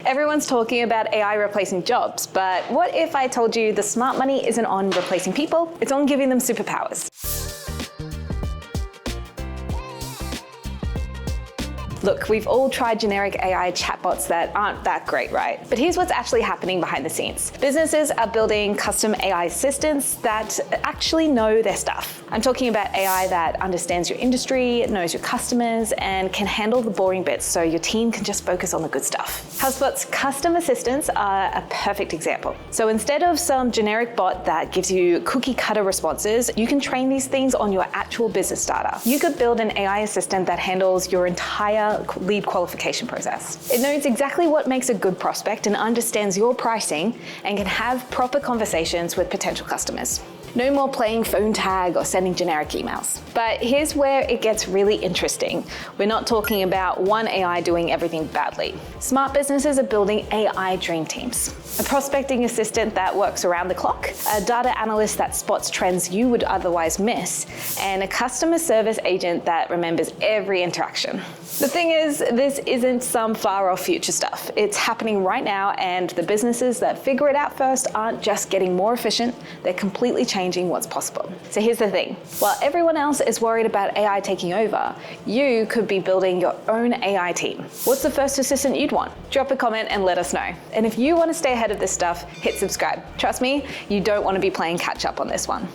Everyone's talking about AI replacing jobs, but what if I told you the smart money isn't on replacing people, it's on giving them superpowers? Look, we've all tried generic AI chatbots that aren't that great, right? But here's what's actually happening behind the scenes. Businesses are building custom AI assistants that actually know their stuff. I'm talking about AI that understands your industry, knows your customers, and can handle the boring bits so your team can just focus on the good stuff. HubSpot's custom assistants are a perfect example. So instead of some generic bot that gives you cookie cutter responses, you can train these things on your actual business data. You could build an AI assistant that handles your entire lead qualification process. It knows exactly what makes a good prospect and understands your pricing and can have proper conversations with potential customers. No more playing phone tag or sending generic emails. But here's where it gets really interesting. We're not talking about one AI doing everything badly. Smart businesses are building AI dream teams. A prospecting assistant that works around the clock, a data analyst that spots trends you would otherwise miss, and a customer service agent that remembers every interaction. The thing is, this isn't some far off future stuff. It's happening right now, and the businesses that figure it out first aren't just getting more efficient, they're completely changing what's possible. So here's the thing. While everyone else is worried about AI taking over, you could be building your own AI team. What's the first assistant you'd want? Drop a comment and let us know. And if you want to stay ahead of this stuff, hit subscribe. Trust me, you don't want to be playing catch up on this one.